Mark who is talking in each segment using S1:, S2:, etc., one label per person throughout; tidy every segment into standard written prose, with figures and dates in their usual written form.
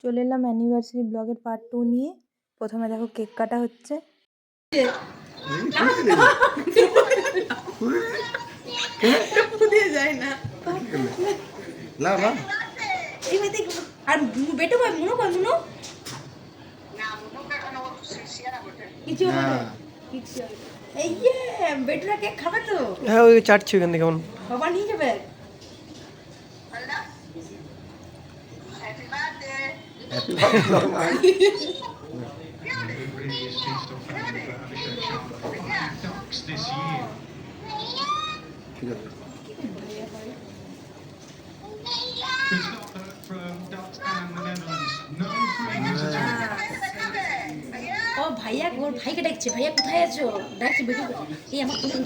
S1: চলে এলাম অ্যানিভার্সারি ব্লগের পার্ট 2 নিয়ে। প্রথমে দেখো কেক কাটা হচ্ছে।
S2: হ্যাঁ ওই চাটছি ওখান থেকে কেমন
S1: বাবা নিয়ে যাবে। ও ভাইয়া, ওর ভাইকে ডাকছে। ভাইয়া কোথায় আছো? ডাকছে বেটু। এই আমার দেখুন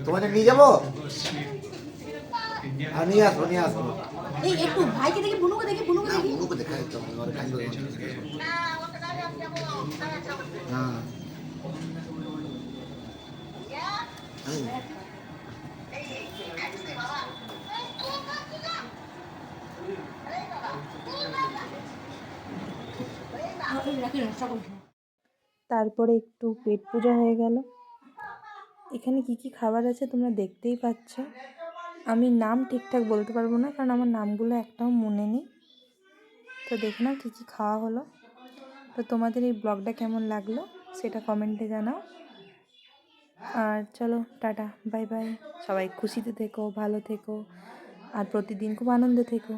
S3: তোমাকে নিয়ে যাবো আর নিয়ে আসবো
S1: এই একটু ভাইকে দেখি, বুনুকে দেখি, বুনুকে দেখি।
S3: বুনুকে দেখা যেত আমার কাজ করে হ্যাঁ
S1: তারপরে একটু পেট পূজা হয়ে গেল। এখানে কি কি খাবার আছে তোমরা দেখতেই পাচ্ছ। আমি নাম ঠিকঠাক বলতে পারবো না, কারণ আমার নামগুলো একটাও মনে নেই। তো দেখে নাও কী কী খাওয়া হলো। তো তোমাদের এই ব্লগটা কেমন লাগলো সেটা কমেন্টে জানাও। আর চলো টাটা, বাই বাই। সবাই খুশিতে থেকো, ভালো থেকো, আর প্রতিদিন খুব আনন্দে থেকো।